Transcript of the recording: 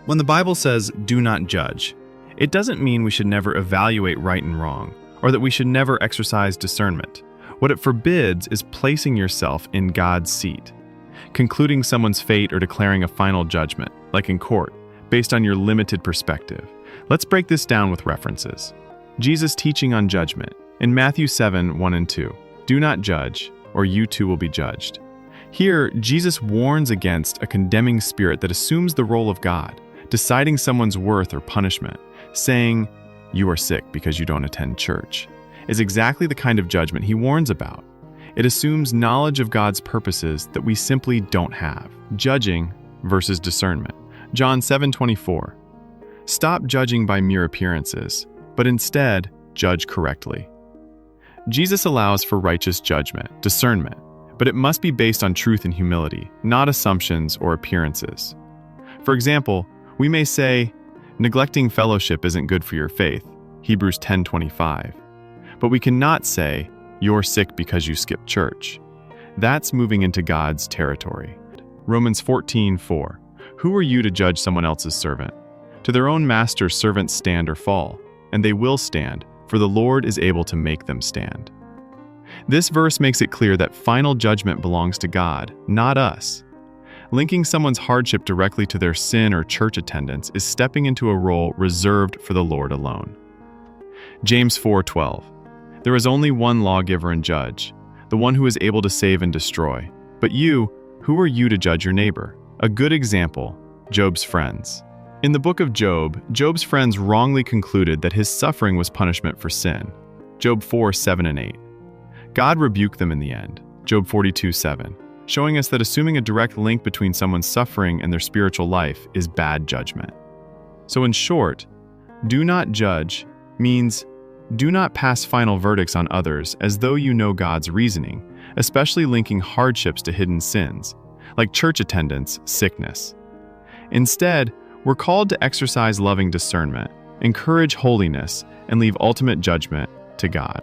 When the Bible says, "do not judge," it doesn't mean we should never evaluate right and wrong, or that we should never exercise discernment. What it forbids is placing yourself in God's seat, concluding someone's fate or declaring a final judgment, like in court, based on your limited perspective. Let's break this down with references. Jesus' teaching on judgment. In Matthew 7:1-2, "Do not judge, or you too will be judged." Here, Jesus warns against a condemning spirit that assumes the role of God, deciding someone's worth or punishment, saying, "You are sick because you don't attend church," is exactly the kind of judgment he warns about. It assumes knowledge of God's purposes that we simply don't have. Judging versus discernment. John 7:24. "Stop judging by mere appearances, but instead judge correctly." Jesus allows for righteous judgment, discernment, but it must be based on truth and humility, not assumptions or appearances. For example, we may say, "Neglecting fellowship isn't good for your faith," Hebrews 10:25. But we cannot say, "You're sick because you skipped church." That's moving into God's territory. Romans 14:4. "Who are you to judge someone else's servant? To their own master's servants stand or fall, and they will stand, for the Lord is able to make them stand." This verse makes it clear that final judgment belongs to God, not us. Linking someone's hardship directly to their sin or church attendance is stepping into a role reserved for the Lord alone. James 4:12. "There is only one lawgiver and judge, the one who is able to save and destroy. But you, who are you to judge your neighbor?" A good example, Job's friends. In the book of Job, Job's friends wrongly concluded that his suffering was punishment for sin. Job 4:7-8. God rebuked them in the end. Job 42:7. Showing us that assuming a direct link between someone's suffering and their spiritual life is bad judgment. So in short, do not judge means do not pass final verdicts on others as though you know God's reasoning, especially linking hardships to hidden sins, like church attendance, sickness. Instead, we're called to exercise loving discernment, encourage holiness, and leave ultimate judgment to God.